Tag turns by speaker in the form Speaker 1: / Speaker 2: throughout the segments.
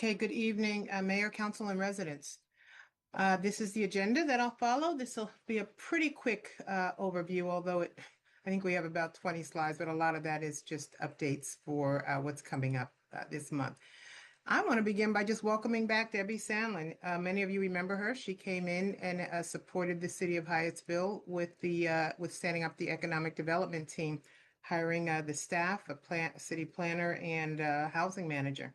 Speaker 1: Okay, good evening, Mayor, Council, and residents. This is the agenda that I'll follow. This will be a pretty quick overview, although I think we have about 20 slides, but a lot of that is just updates for what's coming up this month. I want to begin by just welcoming back Debi Sandlin. Many of you remember her. She came in and supported the city of Hyattsville with with standing up the economic development team, hiring the staff, a city planner, and housing manager.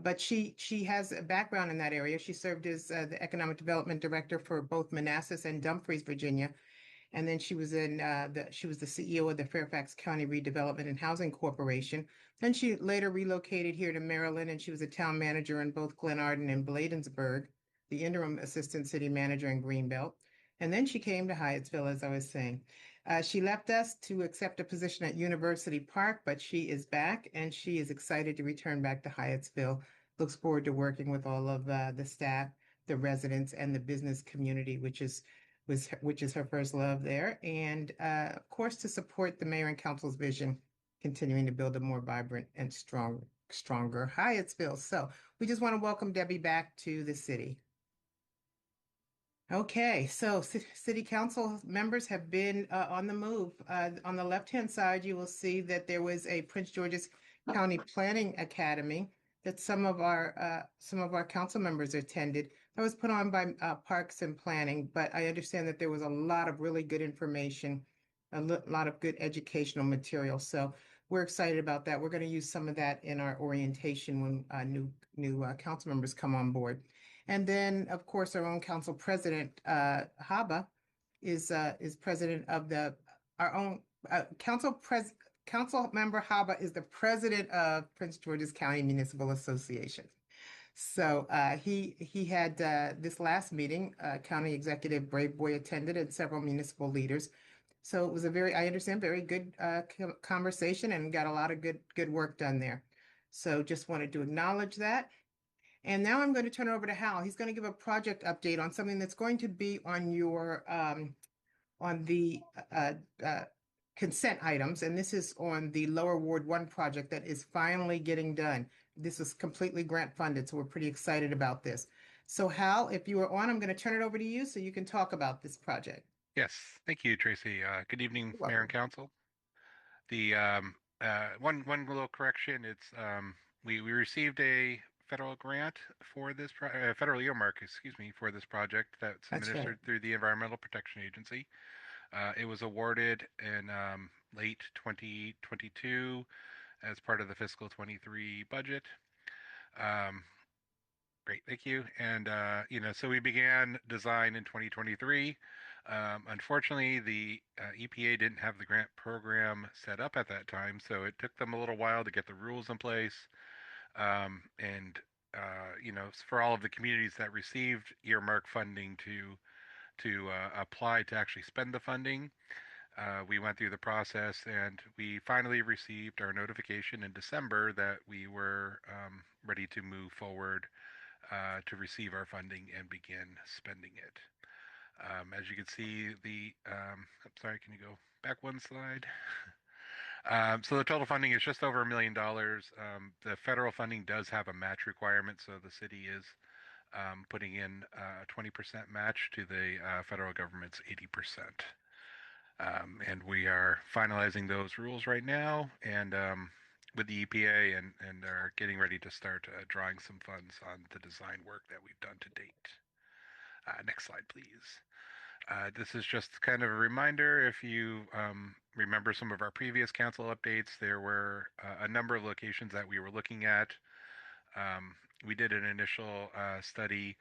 Speaker 1: But she has a background in that area. She served as the economic development director for both Manassas and Dumfries, Virginia, and then she was the CEO of the Fairfax County Redevelopment and Housing Corporation. Then she later relocated here to Maryland, and she was a town manager in both Glenarden and Bladensburg, the interim assistant city manager in Greenbelt. And then she came to Hyattsville, as I was saying. She left us to accept a position at University Park, but she is back and she is excited to return back to Hyattsville. Looks forward to working with all of the staff, the residents, and the business community, which is her first love there, and of course to support the mayor and council's vision, continuing to build a more vibrant and stronger Hyattsville. So we just want to welcome Debi back to the city. Okay, so city council members have been on the move. On the left-hand side, you will see that there was a Prince George's County Planning Academy that some of our council members attended. That was put on by Parks and Planning, but I understand that there was a lot of really good information, lot of good educational material. So we're excited about that. We're going to use some of that in our orientation when new council members come on board. And then, of course, our own council president, Haba, is president of our own council member Haba is the president of Prince George's County Municipal Association. So he had this last meeting, County Executive Brave Boy attended and several municipal leaders. So it was I understand, very good conversation and got a lot of good work done there. So just wanted to acknowledge that. And now I'm going to turn it over to Hal. He's going to give a project update on something that's going to be on on the consent items, and this is on the Lower Ward 1 project that is finally getting done. This is completely grant funded, so we're pretty excited about this. So Hal, if you are on, I'm going to turn it over to you so you can talk about this project.
Speaker 2: Yes, thank you, Tracy. Good evening,
Speaker 1: You're
Speaker 2: Mayor and
Speaker 1: welcome.
Speaker 2: Council. The one little correction. It's we received a federal grant for this federal earmark, excuse me, for this project that's
Speaker 1: That's right.
Speaker 2: administered through the Environmental Protection Agency. It was awarded in late 2022 as part of the fiscal 23 budget. Um, Great, thank you. And so we began design in 2023. Unfortunately, the EPA didn't have the grant program set up at that time, so it took them a little while to get the rules in place. And for all of the communities that received earmark funding to apply to actually spend the funding, we went through the process and we finally received our notification in December that we were ready to move forward to receive our funding and begin spending it. As you can see, I'm sorry, can you go back one slide? So the total funding is just over $1 million. The federal funding does have a match requirement, so the city is putting in a 20% match to the federal government's 80%. And we are finalizing those rules right now and with the EPA and are getting ready to start drawing some funds on the design work that we've done to date. Next slide, please. This is just kind of a reminder. If you remember some of our previous council updates, there were a number of locations that we were looking at. We did an initial study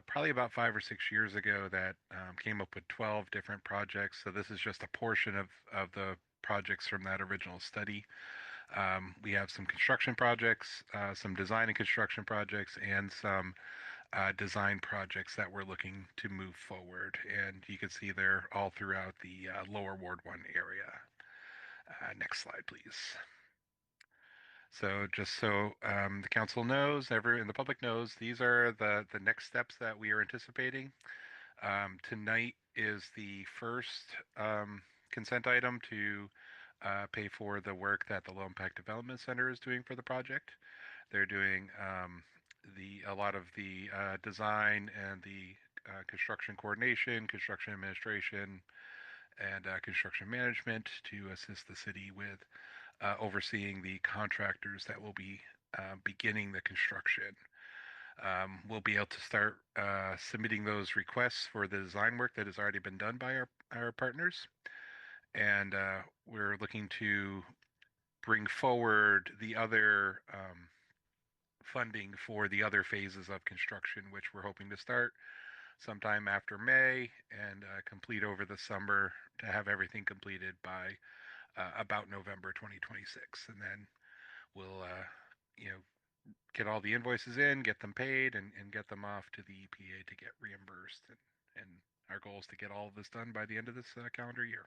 Speaker 2: probably about 5 or 6 years ago that came up with 12 different projects. So this is just a portion of the projects from that original study. We have some construction projects, some design and construction projects, and some design projects that we're looking to move forward. And you can see they're all throughout the Lower Ward 1 area. Next slide, please. So just so the council knows, everyone in the public knows, these are the next steps that we are anticipating. Tonight is the first consent item to pay for the work that the Low Impact Development Center is doing for the project. They're doing a lot of the design and the construction coordination, construction administration, and construction management to assist the city with overseeing the contractors that will be beginning the construction. We'll be able to start submitting those requests for the design work that has already been done by our partners. And we're looking to bring forward the other funding for the other phases of construction, which we're hoping to start sometime after May and complete over the summer to have everything completed by about November 2026. And then we'll, get all the invoices in, get them paid, and get them off to the EPA to get reimbursed. And our goal is to get all of this done by the end of this calendar year.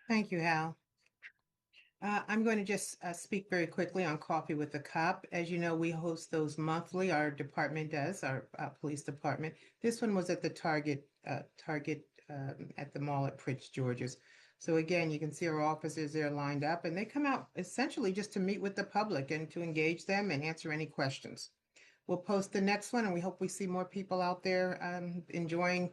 Speaker 1: Thank you, Hal. I'm going to just speak very quickly on Coffee with the Cop. As you know, we host those monthly. Our department does, our police department. This one was at the Target at the mall at Prince George's. So again, you can see our officers there lined up, and they come out essentially just to meet with the public and to engage them and answer any questions. We'll post the next one, and we hope we see more people out there enjoying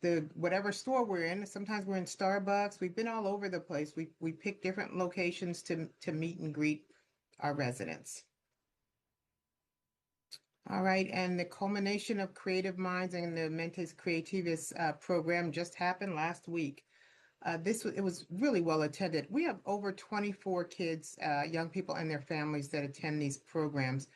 Speaker 1: the whatever store we're in. Sometimes we're in Starbucks. We've been all over the place. We pick different locations to meet and greet our residents. All right, and the culmination of Creative Minds and the Mentes Creativis program just happened last week. It was really well attended. We have over 24 kids, young people and their families that attend these programs,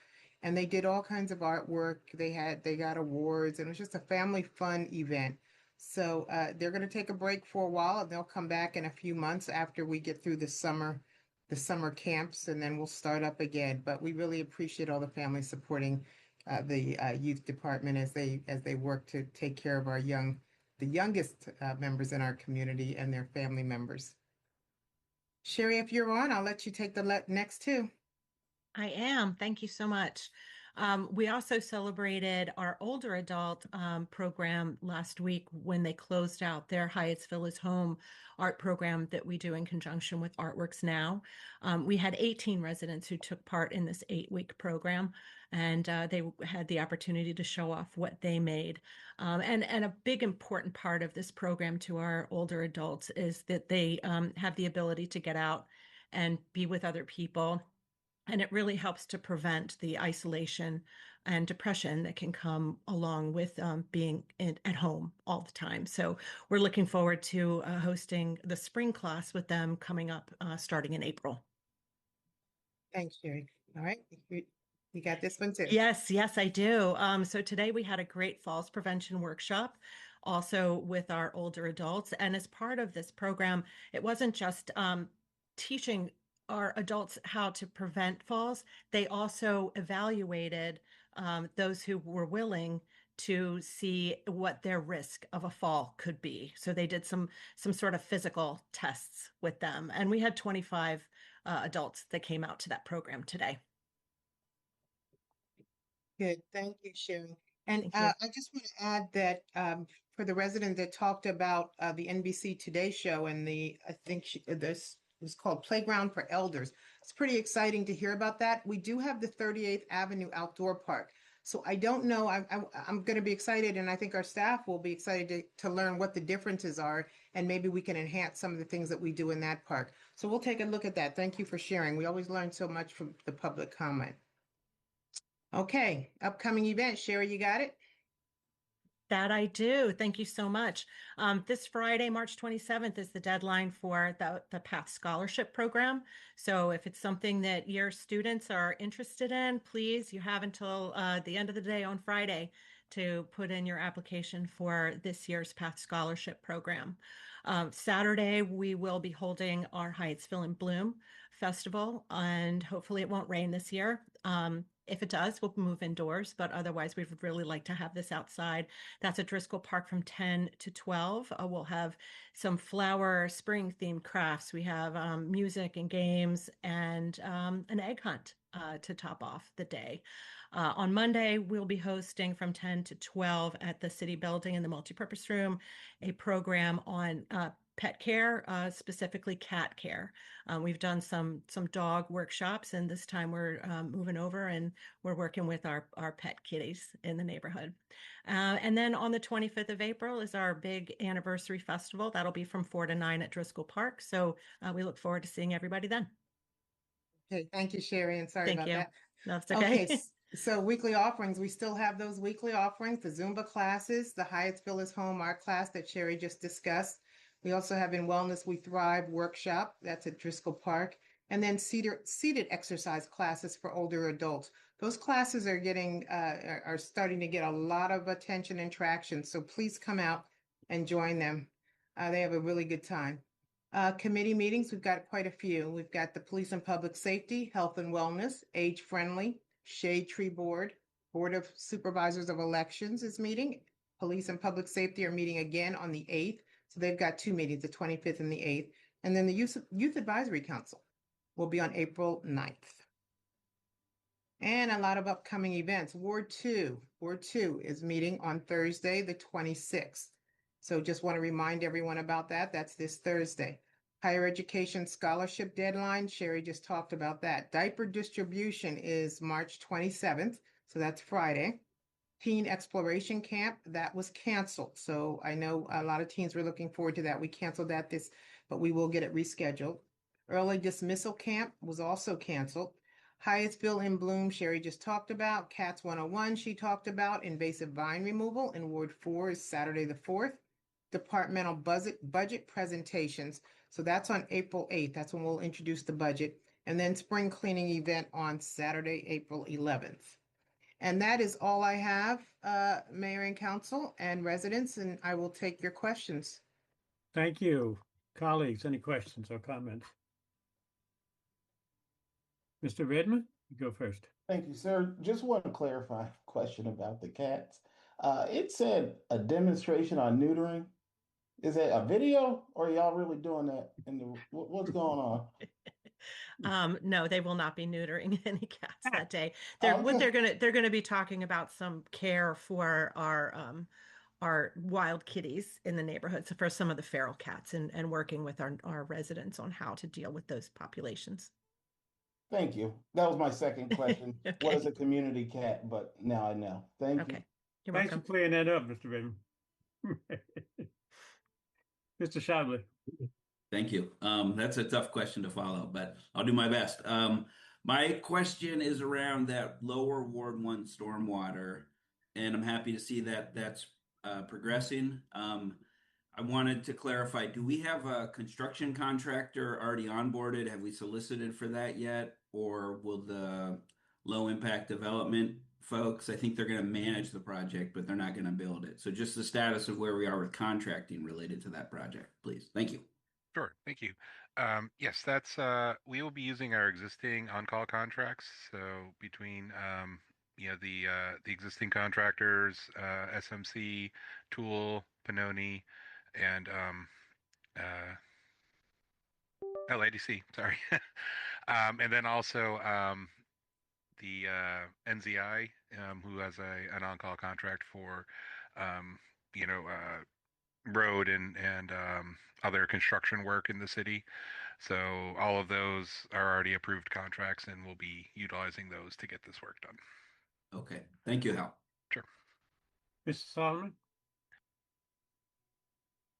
Speaker 1: and they did all kinds of artwork. They got awards, and it was just a family fun event. So they're going to take a break for a while, and they'll come back in a few months after we get through the summer camps, and then we'll start up again. But we really appreciate all the families supporting the youth department as they work to take care of the youngest members in our community and their family members. Sherry, if you're on, I'll let you take the next two.
Speaker 3: I am. Thank you so much. We also celebrated our older adult program last week when they closed out their Hyattsville is Home art program that we do in conjunction with Artworks Now. We had 18 residents who took part in this 8-week program, and they had the opportunity to show off what they made. And a big important part of this program to our older adults is that they have the ability to get out and be with other people. And it really helps to prevent the isolation and depression that can come along with being at home all the time. So we're looking forward to hosting the spring class with them coming up starting in April.
Speaker 1: Thanks, Sherry. All right, you got this one too.
Speaker 3: Yes, I do. So today we had a great falls prevention workshop also with our older adults. And as part of this program, it wasn't just teaching our adults how to prevent falls. They also evaluated those who were willing to see what their risk of a fall could be. So they did some sort of physical tests with them. And we had 25 adults that came out to that program today.
Speaker 1: Good. Thank you, Sherry. And I just want to add that for the resident that talked about the NBC Today show and I think this was called Playground for Elders. It's pretty exciting to hear about that. We do have the 38th Avenue Outdoor Park. So I don't know, I'm going to be excited, and I think our staff will be excited to learn what the differences are, and maybe we can enhance some of the things that we do in that park. So we'll take a look at that. Thank you for sharing. We always learn so much from the public comment. Okay, upcoming event. Sherry, you got it?
Speaker 3: That I do. Thank you so much. This Friday, March 27th, is the deadline for the PATH Scholarship Program. So if it's something that your students are interested in, please, you have until the end of the day on Friday to put in your application for this year's PATH Scholarship Program. Saturday, we will be holding our Hyattsville in Bloom Festival, and hopefully it won't rain this year. If it does, we'll move indoors, but otherwise we would really like to have this outside. That's at Driscoll Park from 10 to 12. We'll have some flower spring themed crafts. We have music and games and an egg hunt to top off the day. On Monday, we'll be hosting from 10 to 12 at the City Building in the multipurpose room, a program on pet care, specifically cat care. We've done some dog workshops, and this time we're moving over and we're working with our pet kitties in the neighborhood. And then on the 25th of April is our big anniversary festival. That'll be from 4 to 9 at Driscoll Park. So we look forward to seeing everybody then.
Speaker 1: Okay, thank you, Sherry, and sorry
Speaker 3: Thank
Speaker 1: about
Speaker 3: you.
Speaker 1: that.
Speaker 3: No, it's
Speaker 1: Okay,
Speaker 3: okay.
Speaker 1: so weekly offerings, we still have those weekly offerings, the Zumba classes, the Hyattsville is Home art class that Sherry just discussed. We also have in Wellness We Thrive workshop, that's at Driscoll Park, and then seated exercise classes for older adults. Those classes are getting are starting to get a lot of attention and traction, so please come out and join them. They have a really good time. Committee meetings, we've got quite a few. We've got the Police and Public Safety, Health and Wellness, Age Friendly, Shade Tree Board, Board of Supervisors of Elections is meeting. Police and Public Safety are meeting again on the 8th. So they've got two meetings, the 25th and the 8th. And then the Youth Advisory Council will be on April 9th. And a lot of upcoming events. Ward 2 is meeting on Thursday, the 26th. So just want to remind everyone about that. That's this Thursday. Higher Education Scholarship Deadline, Sherry just talked about that. Diaper distribution is March 27th, so that's Friday. Teen Exploration Camp, that was canceled. So I know a lot of teens were looking forward to that. We canceled that but we will get it rescheduled. Early Dismissal Camp was also canceled. Hyattsville in Bloom, Sherry just talked about. Cats 101, she talked about. Invasive vine removal in Ward 4 is Saturday the 4th. Departmental budget presentations. So that's on April 8th. That's when we'll introduce the budget. And then spring cleaning event on Saturday, April 11th. And that is all I have, Mayor and Council and residents, and I will take your questions.
Speaker 4: Thank you. Colleagues, any questions or comments? Mr. Redmond, you go first.
Speaker 5: Thank you, sir. Just want to clarify a question about the cats. It said a demonstration on neutering. Is it a video or are y'all really doing that? What's going on?
Speaker 3: No, they will not be neutering any cats that day.
Speaker 5: Okay.
Speaker 3: They're gonna be talking about some care for our wild kitties in the neighborhood, so for some of the feral cats and working with our residents on how to deal with those populations.
Speaker 5: Thank you. That was my second question.
Speaker 3: Okay.
Speaker 5: What is a community cat? But now I know. Thank you.
Speaker 3: Okay. You're
Speaker 4: Thanks
Speaker 3: welcome.
Speaker 4: for clearing that up, Mr. Redmond. Mr. Shandley.
Speaker 6: Thank you. That's a tough question to follow, but I'll do my best. My question is around that lower Ward 1 stormwater, and I'm happy to see that that's progressing. I wanted to clarify, do we have a construction contractor already onboarded? Have we solicited for that yet? Or will the low impact development folks, I think they're going to manage the project, but they're not going to build it. So just the status of where we are with contracting related to that project, please. Thank you.
Speaker 2: Sure, thank you. Yes, that's we will be using our existing on-call contracts. So between the existing contractors, SMC, Tool, Panoni, and LADC. Sorry, and then also the NZI, who has an on-call contract for road and other construction work in the city. So all of those are already approved contracts, and we'll be utilizing those to get this work done.
Speaker 6: Okay. Thank you, Hal.
Speaker 2: Sure.
Speaker 4: Mr. Solomon?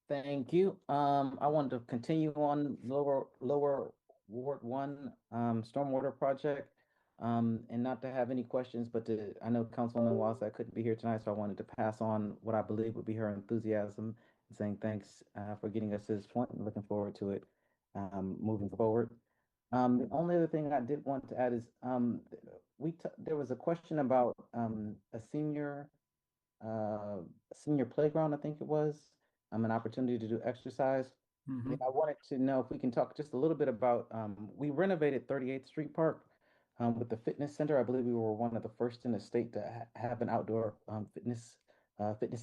Speaker 7: Thank you. I wanted to continue on lower Ward 1 stormwater project. And not to have any questions, but I know Councilwoman Wasa couldn't be here tonight, so I wanted to pass on what I believe would be her enthusiasm, saying thanks for getting us to this point and looking forward to it moving forward. The only other thing I did want to add is there was a question about a senior playground, I think it was, an opportunity to do exercise.
Speaker 4: Mhm.
Speaker 7: I wanted to know if we can talk just a little bit about, we renovated 38th Street Park with the fitness center. I believe we were one of the first in the state to have an outdoor fitness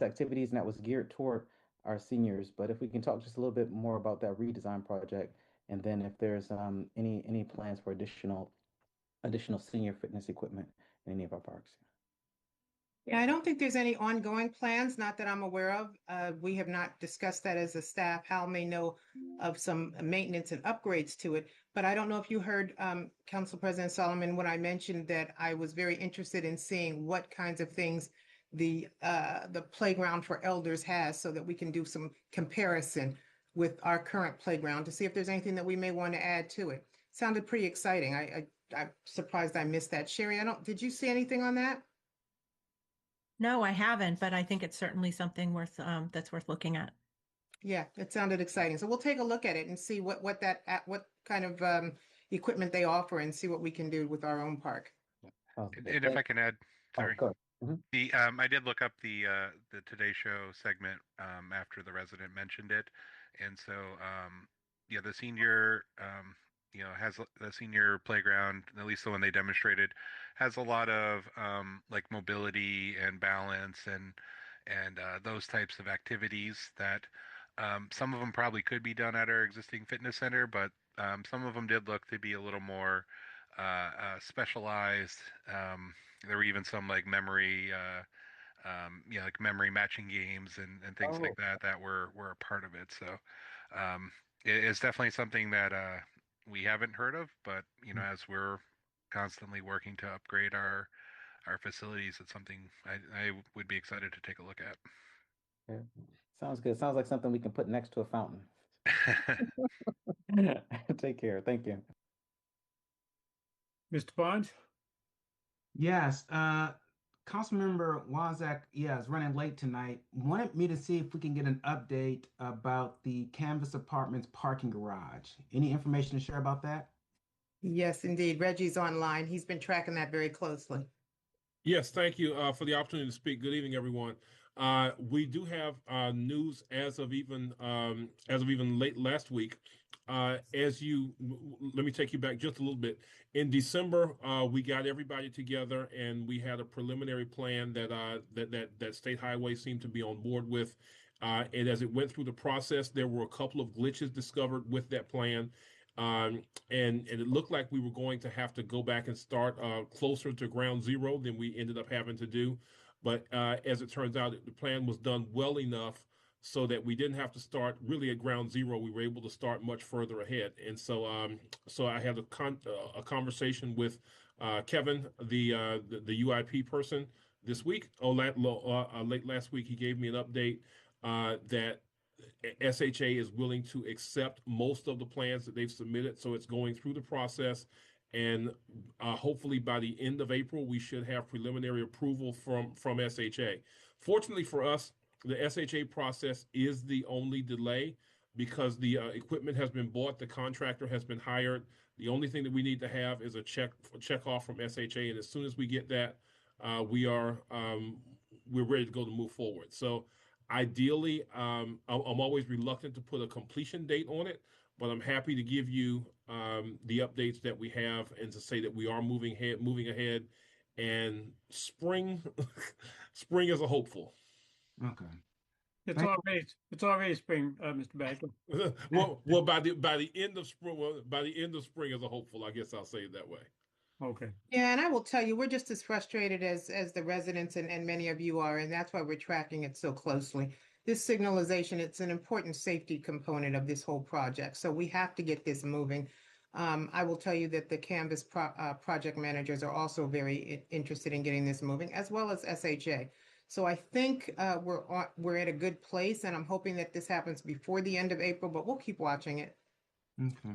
Speaker 7: activities, and that was geared toward our seniors. But if we can talk just a little bit more about that redesign project, and then if there's any plans for additional senior fitness equipment in any of our parks.
Speaker 1: Yeah, I don't think there's any ongoing plans, not that I'm aware of. We have not discussed that as a staff. Hal may know of some maintenance and upgrades to it, but I don't know if you heard Council President Solomon when I mentioned that I was very interested in seeing what kinds of things the playground for elders has, so that we can do some comparison with our current playground to see if there's anything that we may want to add to it. Sounded pretty exciting. I'm surprised I missed that. Sherry, did you see anything on that?
Speaker 3: No, I haven't, but I think it's certainly something worth that's worth looking at.
Speaker 1: Yeah, it sounded exciting. So we'll take a look at it and see what kind of equipment they offer and see what we can do with our own park.
Speaker 7: Oh,
Speaker 2: And if I can add, sorry.
Speaker 7: go ahead.
Speaker 2: The I did look up the Today Show segment after the resident mentioned it, and so yeah, the senior has the senior playground, at least the one they demonstrated, has a lot of like mobility and balance and those types of activities that some of them probably could be done at our existing fitness center, but some of them did look to be a little more specialized. There were even some like memory, like memory matching games and things like that were a part of it. So it's definitely something that we haven't heard of, but as we're constantly working to upgrade our facilities, it's something I would be excited to take a look at.
Speaker 7: Yeah. Sounds good. Sounds like something we can put next to a fountain. Take care. Thank you.
Speaker 4: Mr. Bond?
Speaker 8: Yes, Councilmember Wazak, is running late tonight. Wanted me to see if we can get an update about the Canvas Apartments parking garage. Any information to share about that?
Speaker 1: Yes, indeed. Reggie's online. He's been tracking that very closely.
Speaker 9: Yes, thank you for the opportunity to speak. Good evening, everyone. We do have news as of even late last week. Let me take you back just a little bit. In December, we got everybody together and we had a preliminary plan that State Highway seemed to be on board with. And as it went through the process, there were a couple of glitches discovered with that plan. And it looked like we were going to have to go back and start closer to ground zero than we ended up having to do. But as it turns out, the plan was done well enough so that we didn't have to start really at ground zero. We were able to start much further ahead. And so I had a conversation with Kevin, the UIP person this week. Late last week, he gave me an update that SHA is willing to accept most of the plans that they've submitted. So it's going through the process. And hopefully by the end of April, we should have preliminary approval from SHA. Fortunately for us, the SHA process is the only delay because the equipment has been bought, the contractor has been hired. The only thing that we need to have is a check off from SHA, and as soon as we get that, we're ready to go to move forward. So ideally, I'm always reluctant to put a completion date on it, but I'm happy to give you the updates that we have and to say that we are moving ahead. And spring is a hopeful.
Speaker 8: Okay.
Speaker 4: It's already spring, Mr. Bagler.
Speaker 9: well, by the end of spring is a hopeful. I guess I'll say it that way.
Speaker 4: Okay.
Speaker 1: Yeah, and I will tell you, we're just as frustrated as the residents and many of you are, and that's why we're tracking it so closely. This signalization, it's an important safety component of this whole project, so we have to get this moving. I will tell you that the Canvas project managers are also very interested in getting this moving, as well as SHA. So I think we're at a good place, and I'm hoping that this happens before the end of April, but we'll keep watching it.
Speaker 8: Okay.